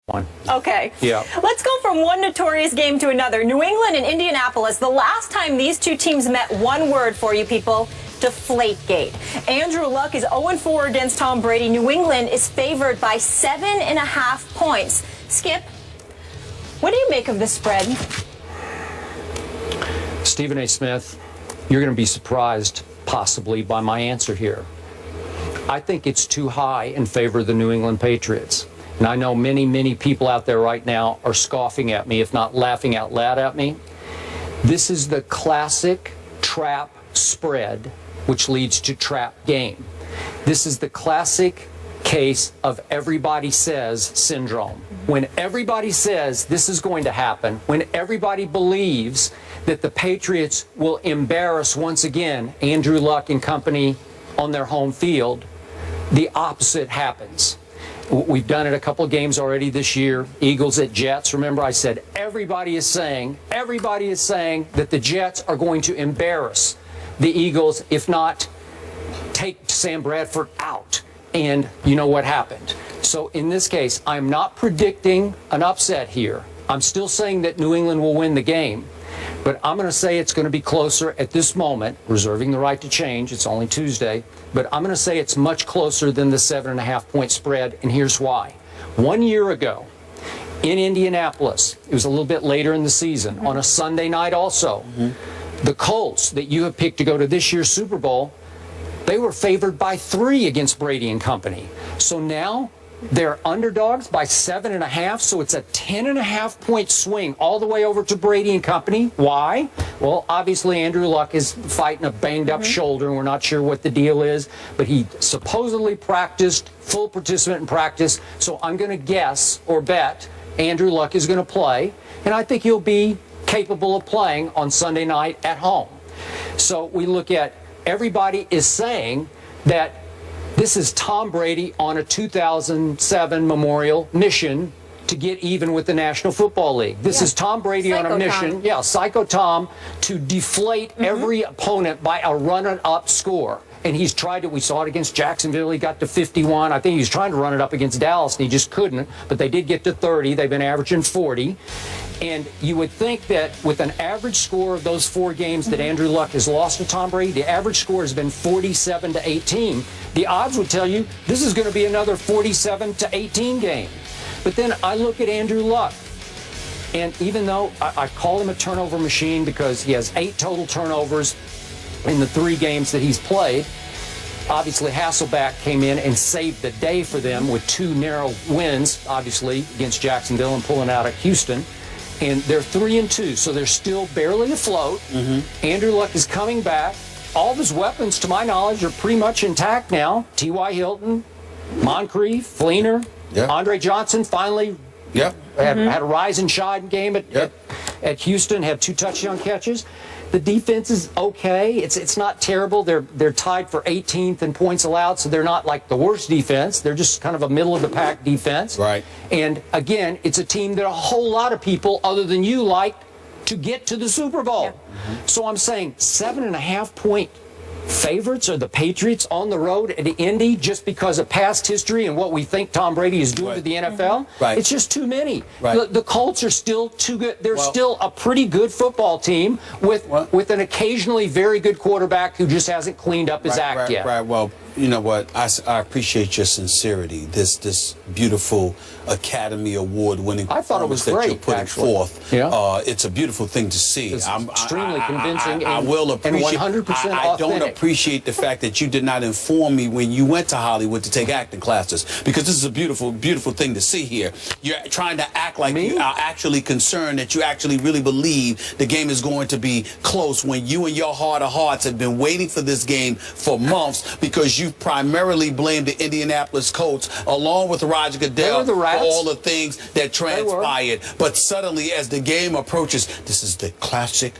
one. Okay. Yeah. Let's go from one notorious game to another. New England and Indianapolis. The last time these two teams met, one word for you people: Deflategate. Andrew Luck is 0-4 against Tom Brady. New England is favored by 7.5 points. Skip, what do you make of this spread? Stephen A. Smith, you're going to be surprised, possibly, by my answer here. I think it's too high in favor of the New England Patriots. And I know many, many people out there right now are scoffing at me, if not laughing out loud at me. This is the classic trap spread, which leads to trap game. This is the classic case of everybody says syndrome. When everybody says this is going to happen, when everybody believes that the Patriots will embarrass once again Andrew Luck and company on their home field, the opposite happens. We've done it a couple of games already this year. Eagles at Jets. Remember, I said everybody is saying that the Jets are going to embarrass the Eagles, if not take Sam Bradford out. And you know what happened. So in this case, I'm not predicting an upset here. I'm still saying that New England will win the game. But I'm going to say it's going to be closer at this moment, reserving the right to change. It's only Tuesday. But I'm going to say it's much closer than the 7.5-point spread, and here's why. 1 year ago in Indianapolis, it was a little bit later in the season, on a Sunday night also, the Colts that you have picked to go to this year's Super Bowl, they were favored by 3 against Brady and company. So now they're underdogs by 7.5, so it's a 10.5-point swing all the way over to Brady and company. Why? Well, obviously Andrew Luck is fighting a banged-up shoulder, and we're not sure what the deal is, but he supposedly practiced, full participant in practice, so I'm going to guess or bet Andrew Luck is going to play, and I think he'll be capable of playing on Sunday night at home. So we look at everybody is saying that this is Tom Brady on a 2007 memorial mission to get even with the National Football League. This is Tom Brady on a mission, Psycho Tom, to deflate every opponent by a run-up score. And he's tried to, we saw it against Jacksonville, he got to 51. I think he was trying to run it up against Dallas, and he just couldn't. But they did get to 30. They've been averaging 40. And you would think that with an average score of those 4 games that Andrew Luck has lost to Tom Brady, the average score has been 47-18. The odds would tell you this is going to be another 47-18 game. But then I look at Andrew Luck, and even though I call him a turnover machine because he has 8 total turnovers in the 3 games that he's played, obviously Hasselbeck came in and saved the day for them with 2 narrow wins, obviously, against Jacksonville and pulling out at Houston. And they're 3-2, so they're still barely afloat. Andrew Luck is coming back. All of his weapons, to my knowledge, are pretty much intact now. T.Y. Hilton, Moncrief, Fleener, Andre Johnson finally had a rise and shine game at Houston, had 2 touchdown catches. The defense is okay. It's not terrible. They're tied for 18th in points allowed, so they're not like the worst defense. They're just kind of a middle-of-the-pack defense. Right. And, again, it's a team that a whole lot of people other than you like to get to the Super Bowl. So I'm saying 7.5-point favorites are the Patriots on the road at Indy just because of past history and what we think Tom Brady is doing to the NFL. It's just too many. The Colts are still too good. They're still a pretty good football team with an occasionally very good quarterback who just hasn't cleaned up his act yet. Well, you know what? I appreciate your sincerity. This beautiful Academy Award-winning performance that you're putting forth. It's a beautiful thing to see. It's extremely convincing. I will appreciate. And 100% authentic. I don't appreciate the fact that you did not inform me when you went to Hollywood to take acting classes, because this is a beautiful, beautiful thing to see here. You're trying to act like you are actually concerned, that you actually really believe the game is going to be close, when you and your heart of hearts have been waiting for this game for months, because you primarily blamed the Indianapolis Colts along with Roger Goodell for all the things that transpired. But suddenly, as the game approaches, this is the classic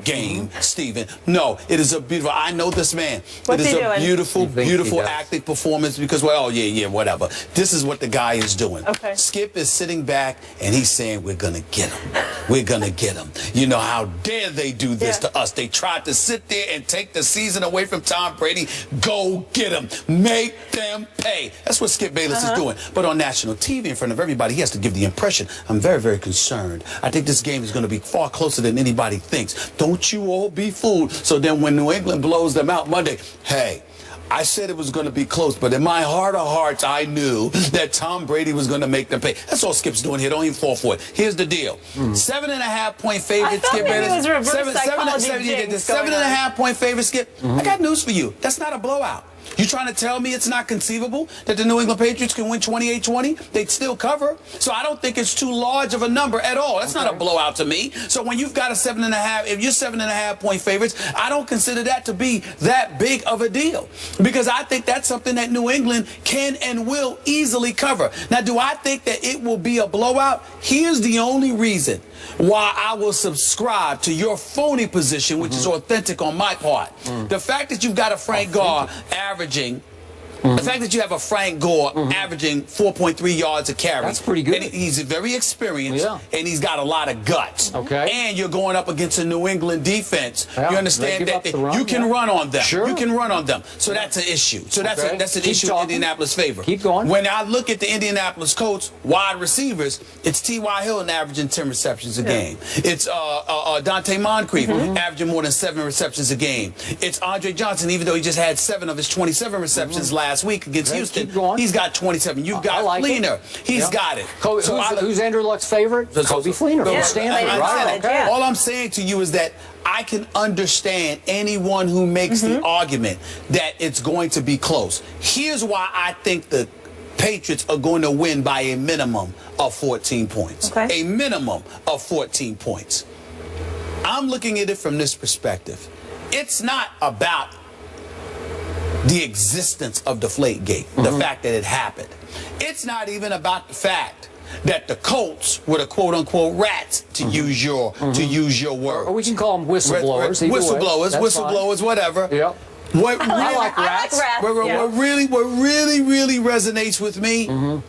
game, Stephen. No, it is a beautiful. I know this man. It is a beautiful, beautiful acting performance because, well, whatever. This is what the guy is doing. Skip is sitting back and he's saying, we're going to get him. We're going to get him. You know, how dare they do this to us? They tried to sit there and take the season away from Tom Brady. Go Go get them. Make them pay. That's what Skip Bayless is doing. But on national TV in front of everybody, he has to give the impression, I'm very, very concerned. I think this game is going to be far closer than anybody thinks. Don't you all be fooled. So then when New England blows them out Monday, hey, I said it was going to be close, but in my heart of hearts, I knew that Tom Brady was going to make them pay. That's all Skip's doing here. Don't even fall for it. Here's the deal. 7.5-point favorite, Skip Bayless. 7.5-point favorite, Skip. I got news for you. That's not a blowout. You trying to tell me it's not conceivable that the New England Patriots can win 28-20? They'd still cover. So I don't think it's too large of a number at all. That's not a blowout to me. So when you've got a 7.5, if you're 7.5-point favorites, I don't consider that to be that big of a deal, because I think that's something that New England can and will easily cover. Now, do I think that it will be a blowout? Here's the only reason why I will subscribe to your phony position, which is authentic on my part. The fact that you've got a Frank Gore averaging, the fact that you have a Frank Gore averaging 4.3 yards a carry. That's pretty good. And he's very experienced, and he's got a lot of guts. Okay. And you're going up against a New England defense. Yeah, you understand that you can run on them. Sure. You can run on them. So that's an issue. So that's an issue in Indianapolis' favor. Keep going. When I look at the Indianapolis Colts wide receivers, it's T.Y. Hill averaging 10 receptions a game. It's Dante Moncrief averaging more than 7 receptions a game. It's Andre Johnson, even though he just had 7 of his 27 receptions last week against Houston. He's got 27. You've got Fleener. He's got it. Who's Andrew Luck's favorite? Kobe Fleener from Stanford. Right. All I'm saying to you is that I can understand anyone who makes the argument that it's going to be close. Here's why I think the Patriots are going to win by a minimum of 14 points. A minimum of 14 points. I'm looking at it from this perspective. It's not about the existence of Deflategate, the fact that it happened. It's not even about the fact that the Colts were the quote-unquote rats, to use your word. Or we can call them whistleblowers. Whistleblowers, whatever. Yep. What I like rats. What really resonates with me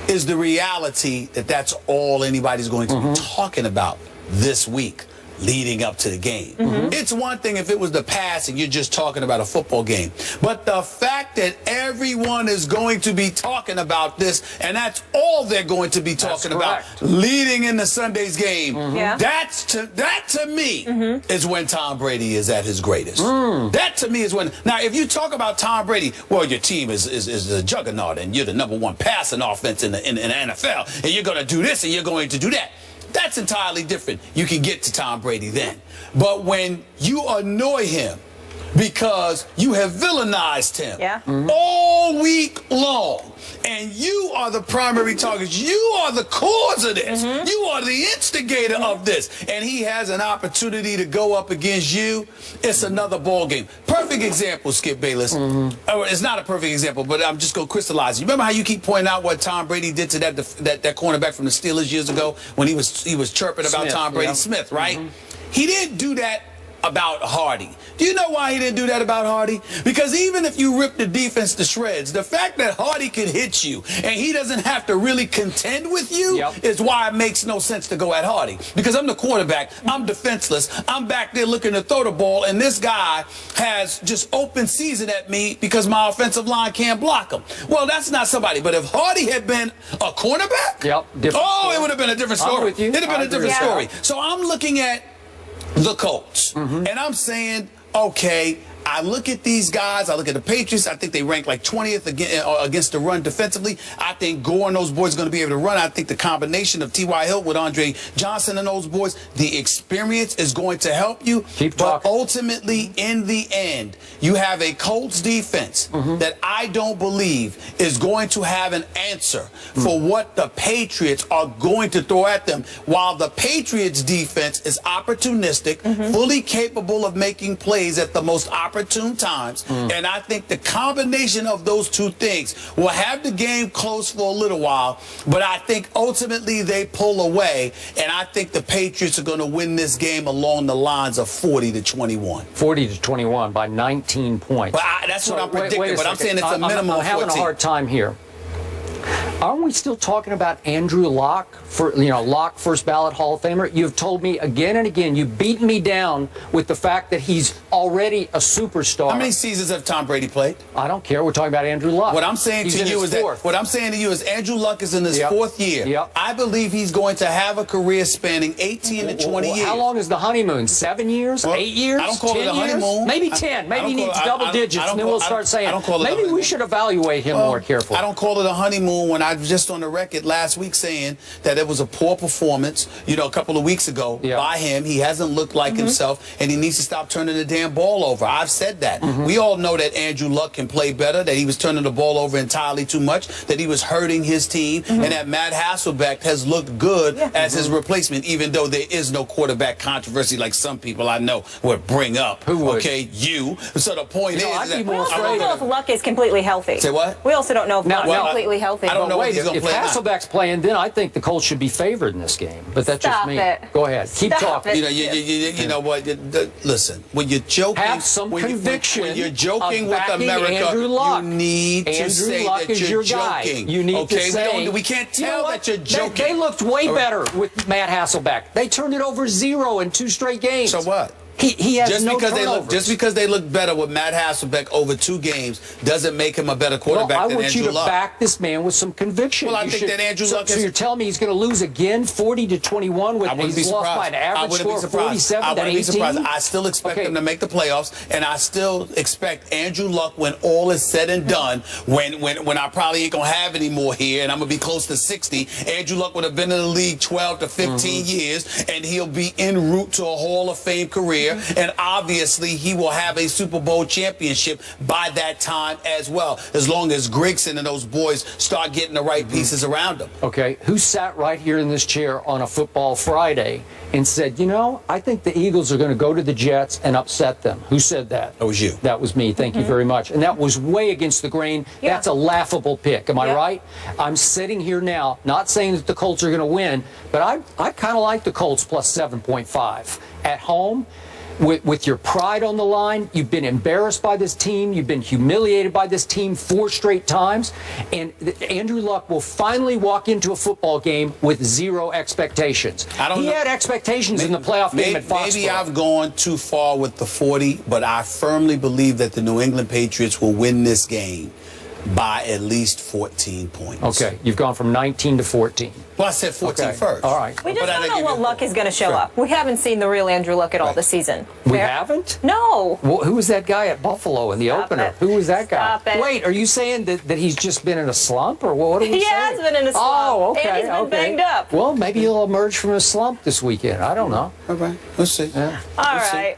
is the reality that that's all anybody's going to be talking about this week leading up to the game. It's one thing if it was the past and you're just talking about a football game, but the fact that everyone is going to be talking about this, and that's all they're going to be talking about leading into Sunday's game, that to me is when Tom Brady is at his greatest. That to me is when, now if you talk about Tom Brady, well, your team is a juggernaut and you're the #1 passing offense in the NFL, and you're going to do this and you're going to do that. That's entirely different. You can get to Tom Brady then. But when you annoy him because you have villainized him all week long, and you are the primary target, you are the cause of this, you are the instigator of this, and he has an opportunity to go up against you, it's another ball game. Perfect example, Skip Bayless. It's not a perfect example, but I'm just going to crystallize it. You remember how you keep pointing out what Tom Brady did to that cornerback from the Steelers years ago when he was chirping about Tom Brady? Smith, right? He didn't do that about Hardy. Do you know why he didn't do that about Hardy? Because even if you rip the defense to shreds, the fact that Hardy can hit you and he doesn't have to really contend with you is why it makes no sense to go at Hardy. Because I'm the quarterback, I'm defenseless, I'm back there looking to throw the ball, and this guy has just open season at me because my offensive line can't block him. Well, that's not somebody. But if Hardy had been a cornerback, it would have been a different story. It would have been a different story. So I'm looking at the Colts, and I'm saying, okay, I look at these guys, I look at the Patriots, I think they rank like 20th against the run defensively. I think Gore and those boys are going to be able to run. I think the combination of T.Y. Hill with Andre Johnson and those boys, the experience is going to help you. But ultimately, in the end, you have a Colts defense that I don't believe is going to have an answer for what the Patriots are going to throw at them, while the Patriots defense is opportunistic, fully capable of making plays at the most opportune times, and I think the combination of those two things will have the game close for a little while, but I think ultimately they pull away, and I think the Patriots are going to win this game along the lines of 40-21. 40-21 by 19 points. But that's what I'm predicting, but I'm saying it's a minimum of 14. I'm having a hard time here. Aren't we still talking about Andrew Luck, Luck, first ballot Hall of Famer? You've told me again and again, you've beaten me down with the fact that he's already a superstar. How many seasons have Tom Brady played? I don't care. We're talking about Andrew Luck. What I'm saying to you is Andrew Luck is in his fourth year. Yep. I believe he's going to have a career spanning 18 to 20 years. How long is the honeymoon? 7 years? 8 years? I don't call it a 10 years? honeymoon. Maybe 10. Maybe he needs double digits, and then we'll start saying, maybe we should evaluate him more carefully. I don't call it a honeymoon when I was just on the record last week saying that it was a poor performance, a couple of weeks ago by him. He hasn't looked like himself, and he needs to stop turning the damn ball over. I've said that. We all know that Andrew Luck can play better, that he was turning the ball over entirely too much, that he was hurting his team, and that Matt Hasselbeck has looked good as his replacement, even though there is no quarterback controversy like some people I know would bring up. Who would? Okay, you. So the point is that we also don't know if Luck is completely healthy. Say what? We also don't know if Luck is completely healthy. I don't know wait, if if Hasselbeck's playing, then I think the Colts should be favored in this game. But that's just me. Go ahead. Keep talking. You know what? Listen, when you're joking, have some conviction. When you're joking with America, you need to say that you're joking. You need to say. We can't tell that you're joking. They looked way better with Matt Hasselbeck. They turned it over 0 in 2 straight games. So what? He has no turnovers. Just because they look better with Matt Hasselbeck over 2 games doesn't make him a better quarterback than Andrew Luck. I want you to back this man with some conviction. Well, I think that Andrew Luck is... So you're telling me he's going to lose again 40-21 with he's lost by an average score of 47 I wouldn't be surprised. 18? I still expect them to make the playoffs, and I still expect Andrew Luck, when all is said and done, when I probably ain't going to have any more here, and I'm going to be close to 60, Andrew Luck would have been in the league 12 to 15 years, and he'll be en route to a Hall of Fame career, and obviously he will have a Super Bowl championship by that time as well, as long as Grigson and those boys start getting the right pieces around him. Okay, who sat right here in this chair on a football Friday and said, I think the Eagles are going to go to the Jets and upset them? Who said that? That was you. That was me. Thank you very much. And that was way against the grain. That's a laughable pick. Am I right? I'm sitting here now, not saying that the Colts are going to win, but I kind of like the Colts plus 7.5 at home. With your pride on the line, you've been embarrassed by this team. You've been humiliated by this team 4 straight times. And Andrew Luck will finally walk into a football game with 0 expectations. He had expectations in the playoff game at Foxborough. Maybe I've gone too far with the 40, but I firmly believe that the New England Patriots will win this game by at least 14 points. Okay, you've gone from 19 to 14. Well, I said 14 first. All right. We just don't know what Luck is going to show up. We haven't seen the real Andrew Luck at all this season. We haven't? No. Well, who was that guy at Buffalo in the opener? Who was that guy? Stop it. Wait, are you saying that he's just been in a slump, or what are we saying? He has been in a slump. Oh, okay. And he's been banged up. Well, maybe he'll emerge from a slump this weekend. I don't know. All right. Let's see. All right.